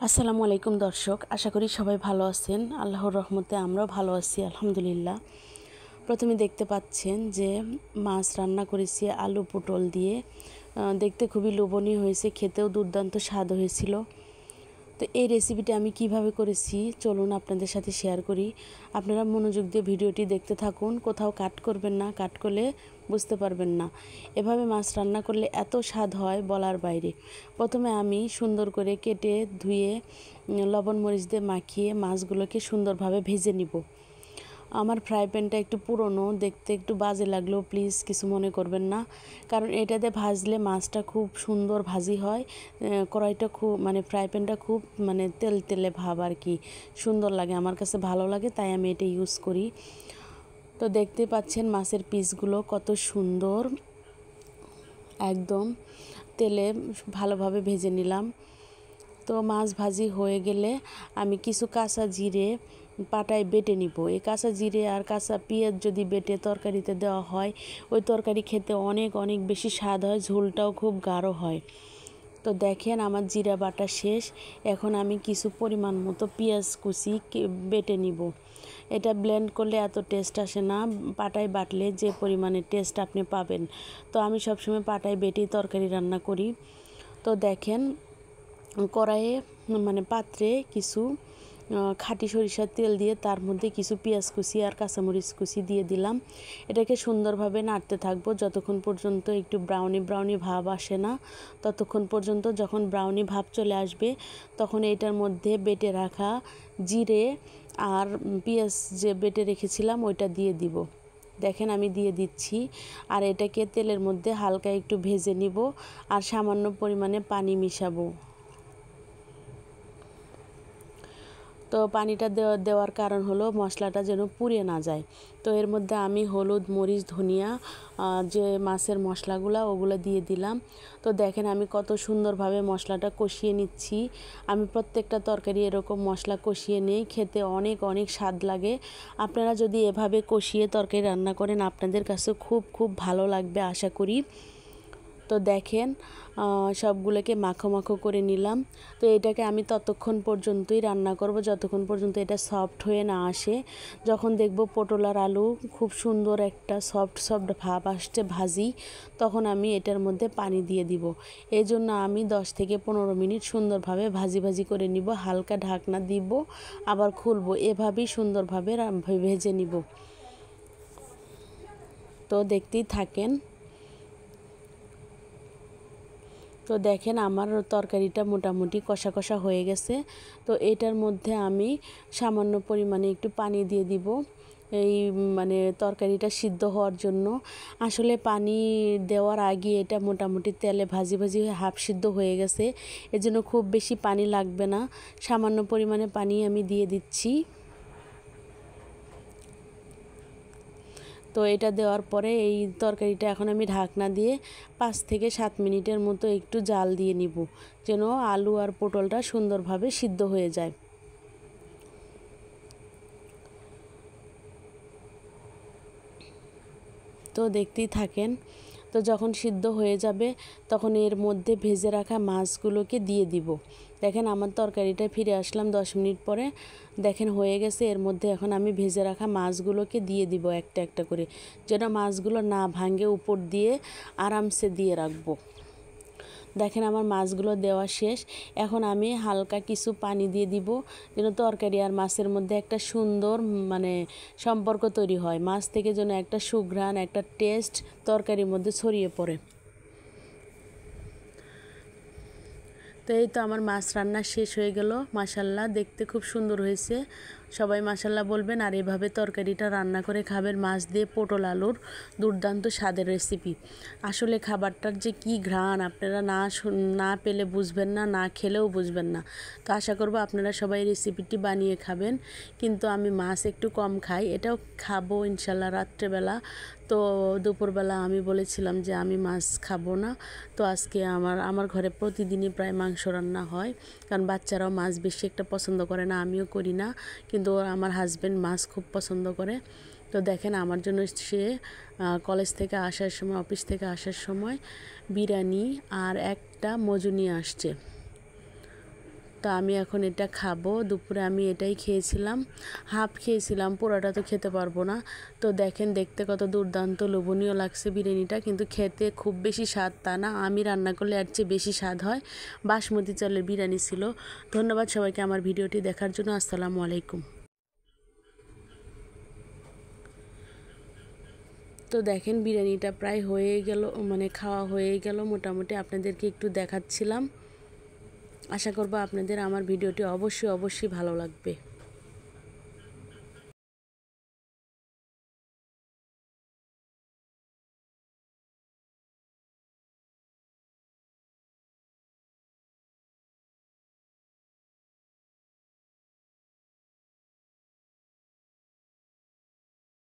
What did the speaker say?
আসসালামু আলাইকুম দর্শক, আশা করি সবাই ভালো আছেন। আল্লাহর রহমতে আমরাও ভালো আছি আলহামদুলিল্লাহ। প্রথমে দেখতে পাচ্ছেন যে মাছ রান্না করেছি আলু পটল দিয়ে। দেখতে খুবই লোভনীয় হয়েছে, খেতেও দুর্দান্ত স্বাদ হয়েছিল। তো এই রেসিপিটা আমি কিভাবে করেছি চলুন আপনাদের সাথে শেয়ার করি। আপনারা মনোযোগ দিয়ে ভিডিওটি দেখতে থাকুন, কোথাও কাট করবেন না, কাট করলে বুঝতে পারবেন না। এভাবে মাছ রান্না করলে এত স্বাদ হয় বলার বাইরে। প্রথমে আমি সুন্দর করে কেটে ধুয়ে লবণ মরিচ দিয়ে মাখিয়ে মাছগুলোকে সুন্দরভাবে ভেজে নিব। আমার ফ্রাই প্যানটা একটু পুরনো, দেখতে একটু বাজে লাগলেও প্লিজ কিছু মনে করবেন না, কারণ এটাতে ভাজলে মাছটা খুব সুন্দর ভাজি হয়। কড়াইটা খুব ফ্রাই প্যানটা খুব তেল তেলে ভাব আর কি, সুন্দর লাগে, আমার কাছে ভালো লাগে, তাই আমি এটা ইউজ করি। তো দেখতে পাচ্ছেন মাছের পিসগুলো কত সুন্দর, একদম তেলে ভালোভাবে ভেজে নিলাম। তো মাছ ভাজি হয়ে গেলে আমি কিছু কাঁচা জিরে পাটায় বেটে নিব। এই কাঁচা জিরে আর কাঁচা পেঁয়াজ যদি বেটে তরকারিতে দেওয়া হয়, ওই তরকারি খেতে অনেক অনেক বেশি স্বাদ হয়, ঝোলটাও খুব গাঢ় হয়। তো দেখেন আমার জিরা বাটা শেষ। এখন আমি কিছু পরিমাণ মতো পেঁয়াজ কুচি বেটে নিব। এটা ব্লেন্ড করলে এত টেস্ট আসে না, পাটায় বাটলে যে পরিমাণে টেস্ট আপনি পাবেন। তো আমি সবসময় পাটায় বেটেই তরকারি রান্না করি। তো দেখেন কড়াইয়ে পাত্রে কিছু খাঁটি সরিষার তেল দিয়ে তার মধ্যে কিছু পেঁয়াজ কুচি আর কাঁচামরিচ কুচি দিয়ে দিলাম। এটাকে সুন্দরভাবে নাড়তে থাকবো যতক্ষণ পর্যন্ত একটু ব্রাউনি ব্রাউনি ভাব আসে না, ততক্ষণ পর্যন্ত। যখন ব্রাউনি ভাব চলে আসবে তখন এটার মধ্যে বেটে রাখা জিরে আর পেঁয়াজ যে বেটে রেখেছিলাম ওইটা দিয়ে দিব। দেখেন আমি দিয়ে দিচ্ছি, আর এটাকে তেলের মধ্যে হালকা একটু ভেজে নিব আর সামান্য পরিমাণে পানি মিশাবো। তো পানিটা দেওয়ার কারণ হলো মশলাটা যেন পুড়ে না যায়। তো এর মধ্যে আমি হলুদ মরিচ ধনিয়া যে মাছের মশলাগুলো ওগুলো দিয়ে দিলাম। তো দেখেন আমি কত সুন্দরভাবে মশলাটা কষিয়ে নিচ্ছি। আমি প্রত্যেকটা তরকারি এরকম মশলা কষিয়ে নিই, খেতে অনেক অনেক স্বাদ লাগে। আপনারা যদি এভাবে কষিয়ে তরকারি রান্না করেন আপনাদের কাছে খুব খুব ভালো লাগবে আশা করি। তো দেখেন সবগুলোকে মাখো মাখো করে নিলাম। তো এটাকে আমি ততক্ষণ পর্যন্তই রান্না করব যতক্ষণ পর্যন্ত এটা সফট হয়ে না আসে। যখন দেখব পটল আর আলু খুব সুন্দর একটা সফট সফট ভাব আসছে ভাজি, তখন আমি এটার মধ্যে পানি দিয়ে দিব। এই জন্য আমি 10 থেকে 15 মিনিট সুন্দরভাবে ভাজি ভাজি করে নিব, হালকা ঢাকনা দিব আবার খুলবো, এভাবেই সুন্দরভাবে ভেজে নিব। তো দেখতেই থাকেন। তো দেখেন আমার তরকারিটা মোটামুটি কষা কষা হয়ে গেছে। তো এটার মধ্যে আমি সামান্য পরিমাণে একটু পানি দিয়ে দিব, এই তরকারিটা সিদ্ধ হওয়ার জন্য। আসলে পানি দেওয়ার আগে এটা মোটামুটি তেলে ভাজি ভাজি হয়ে হাফ সিদ্ধ হয়ে গেছে, এজন্য খুব বেশি পানি লাগবে না, সামান্য পরিমাণে পানি আমি দিয়ে দিচ্ছি। তো এটা দেওয়ার পরে এই তরকারিটা এখন আমি ঢাকনা দিয়ে 5 থেকে 7 মিনিটের মতো একটু জাল দিয়ে নিব, যেন আলু আর পটলটা সুন্দরভাবে সিদ্ধ হয়ে যায়। তো দেখতেই থাকেন। তো যখন সিদ্ধ হয়ে যাবে তখন এর মধ্যে ভেজে রাখা মাছগুলোকে দিয়ে দিব। দেখেন আমার তরকারিটা ফিরে আসলাম 10 মিনিট পরে, দেখেন হয়ে গেছে। এর মধ্যে এখন আমি ভেজে রাখা মাছগুলোকে দিয়ে দিব একটা একটা করে, যেন মাছগুলো না ভাঙে, উপর দিয়ে আরামসে দিয়ে রাখবো। দেখেন আমার মাছগুলো দেওয়া শেষ। এখন আমি হালকা কিছু পানি দিয়ে দিব, যেন তরকারি আর মাছের মধ্যে একটা সুন্দর সম্পর্ক তৈরি হয়, মাছ থেকে যেন একটা সুঘ্রাণ একটা টেস্ট তরকারির মধ্যে ছড়িয়ে পড়ে। তো এই তো আমার মাছ রান্না শেষ হয়ে গেল। মাশাল্লাহ, দেখতে খুব সুন্দর হয়েছে, সবাই মাশাল্লাহ বলবেন। আর এভাবে তরকারিটা রান্না করে খাবেন, মাছ দিয়ে পটল আলুর দুর্দান্ত স্বাদের রেসিপি। আসলে খাবারটার যে কি ঘ্রাণ আপনারা না পেলে বুঝবেন না, না খেলেও বুঝবেন না। তো আশা করব আপনারা সবাই রেসিপিটি বানিয়ে খাবেন। কিন্তু আমি মাছ একটু কম খাই, এটাও খাবো ইনশাল্লাহ রাত্রেবেলা। তো দুপুরবেলা আমি বলেছিলাম যে আমি মাছ খাবো না। তো আজকে আমার ঘরে প্রতিদিনই প্রায় মাংস রান্না হয়, কারণ বাচ্চারাও মাছ বেশি একটা পছন্দ করে না, আমিও করি না, কিন্তু আমার হাজব্যান্ড মাছ খুব পছন্দ করে। তো দেখেন আমার জন্য সে কলেজ থেকে আসার সময়, অফিস থেকে আসার সময় বিরিয়ানি আর একটা মজু নিয়ে আসছে। তো আমি এখন এটা খাবো। দুপুরে আমি এটাই খেয়েছিলাম, হাফ খেয়েছিলাম, পুরোটা তো খেতে পারবো না। তো দেখেন দেখতে কত দুর্দান্ত লোভনীয় লাগছে বিরিয়ানিটা, কিন্তু খেতে খুব বেশি স্বাদ তা না, আমি রান্না করলে এর চেয়ে বেশি স্বাদ হয়। বাসমতি চালের বিরিয়ানি ছিল। ধন্যবাদ সবাইকে আমার ভিডিওটি দেখার জন্য। আসসালামু আলাইকুম। তো দেখেন বিরিয়ানিটা প্রায় হয়ে গেল, মানে খাওয়া হয়ে গেল মোটামুটি, আপনাদেরকে একটু দেখাচ্ছিলাম। আশা করব আপনাদের আমার ভিডিওটি অবশ্যই ভালো লাগবে।